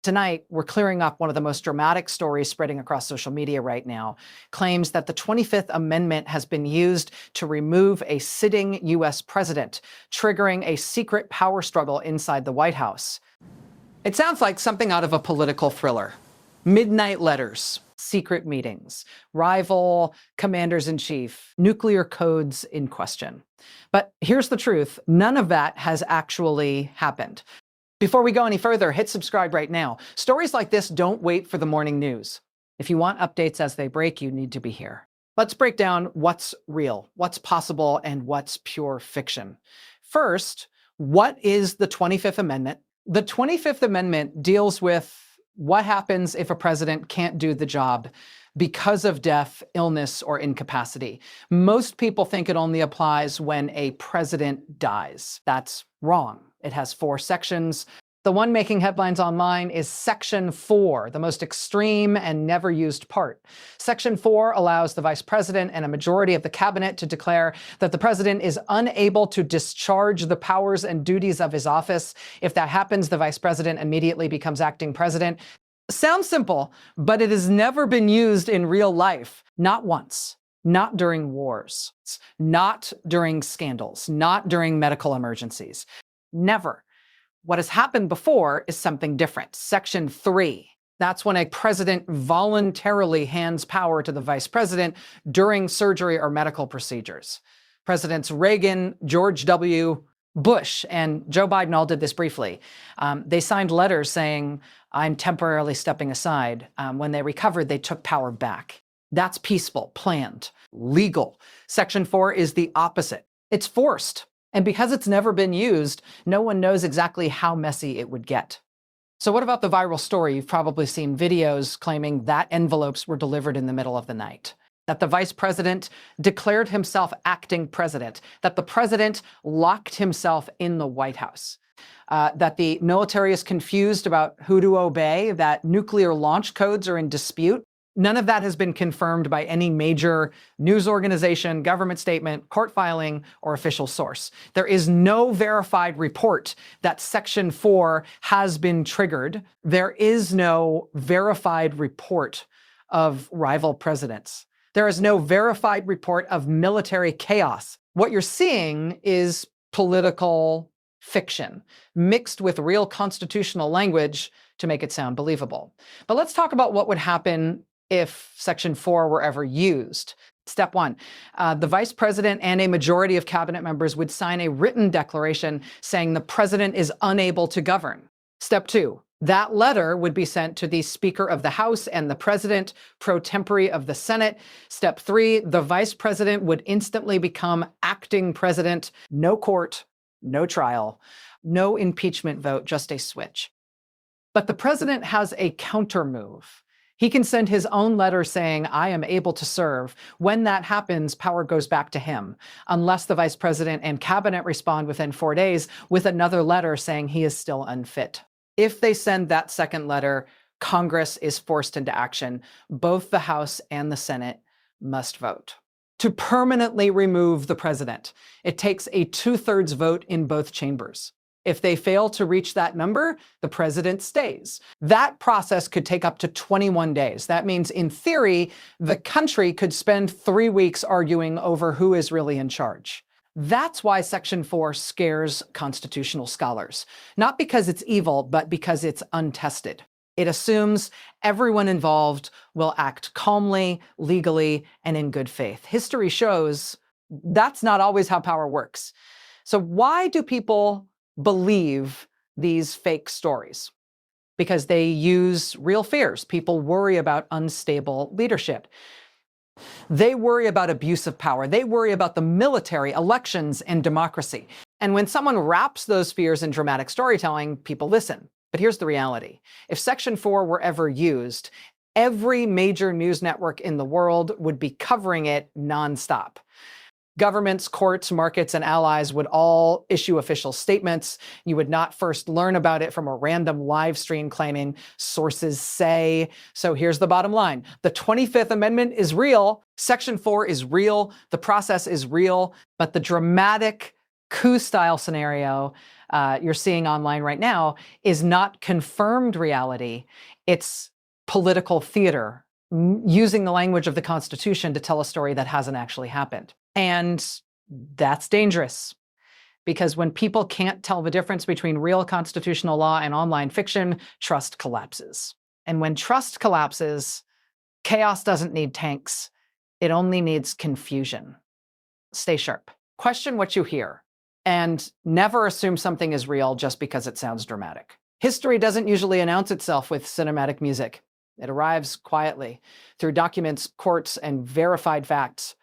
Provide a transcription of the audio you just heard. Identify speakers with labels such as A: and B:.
A: Tonight, we're clearing up one of the most dramatic stories spreading across social media right now. Claims that the 25th Amendment has been used to remove a sitting U.S. president, triggering a secret power struggle inside the White House. It sounds like something out of a political thriller. Midnight letters, secret meetings, rival commanders-in-chief, nuclear codes in question. But here's the truth, none of that has actually happened. Before we go any further, hit subscribe right now. Stories like this don't wait for the morning news. If you want updates as they break, you need to be here. Let's break down what's real, what's possible, and what's pure fiction. First, what is the 25th Amendment? The 25th Amendment deals with what happens if a president can't do the job because of death, illness, or incapacity. Most people think it only applies when a president dies. That's wrong. It has 4 sections. The one making headlines online is Section 4, the most extreme and never used part. Section 4 allows the vice president and a majority of the cabinet to declare that the president is unable to discharge the powers and duties of his office. If that happens, the vice president immediately becomes acting president. Sounds simple, but it has never been used in real life. Not once. Not during wars. Not during scandals. Not during medical emergencies. Never. What has happened before is something different. Section 3. That's when a president voluntarily hands power to the vice president during surgery or medical procedures. Presidents Reagan, George W. Bush, and Joe Biden all did this briefly. They signed letters saying, "I'm temporarily stepping aside." When they recovered, they took power back. That's peaceful, planned, legal. Section 4 is the opposite. It's forced. And because it's never been used, no one knows exactly how messy it would get. So what about the viral story? You've probably seen videos claiming that envelopes were delivered in the middle of the night, that the vice president declared himself acting president, that the president locked himself in the White House, that the military is confused about who to obey, that nuclear launch codes are in dispute. None of that has been confirmed by any major news organization, government statement, court filing, or official source. There is no verified report that Section 4 has been triggered. There is no verified report of rival presidents. There is no verified report of military chaos. What you're seeing is political fiction mixed with real constitutional language to make it sound believable. But let's talk about what would happen if Section 4 were ever used. Step 1, the vice president and a majority of cabinet members would sign a written declaration saying the president is unable to govern. Step 2, that letter would be sent to the Speaker of the House and the President pro tempore of the Senate. Step 3, the vice president would instantly become acting president. No court, no trial, no impeachment vote, just a switch. But the president has a counter move. He can send his own letter saying, "I am able to serve." When that happens, power goes back to him, unless the vice president and cabinet respond within 4 days with another letter saying he is still unfit. If they send that second letter, Congress is forced into action. Both the House and the Senate must vote. To permanently remove the president, it takes a 2/3 vote in both chambers. If they fail to reach that number, the president stays. That process could take up to 21 days. That means, in theory, the country could spend 3 weeks arguing over who is really in charge. That's why Section 4 scares constitutional scholars. Not because it's evil, but because it's untested. It assumes everyone involved will act calmly, legally, and in good faith. History shows that's not always how power works. So why do people believe these fake stories? Because they use real fears. People worry about unstable leadership. They worry about abuse of power. They worry about the military, elections, and democracy. And when someone wraps those fears in dramatic storytelling, people listen. But here's the reality. If Section 4 were ever used, every major news network in the world would be covering it nonstop. Governments, courts, markets, and allies would all issue official statements. You would not first learn about it from a random live stream claiming sources say. So here's the bottom line. The 25th Amendment is real. Section 4 is real. The process is real. But the dramatic coup-style scenario you're seeing online right now is not confirmed reality. It's political theater, using the language of the Constitution to tell a story that hasn't actually happened. And that's dangerous, because when people can't tell the difference between real constitutional law and online fiction, trust collapses. And when trust collapses, chaos doesn't need tanks. It only needs confusion. Stay sharp. Question what you hear, and never assume something is real just because it sounds dramatic. History doesn't usually announce itself with cinematic music. It arrives quietly through documents, courts, and verified facts.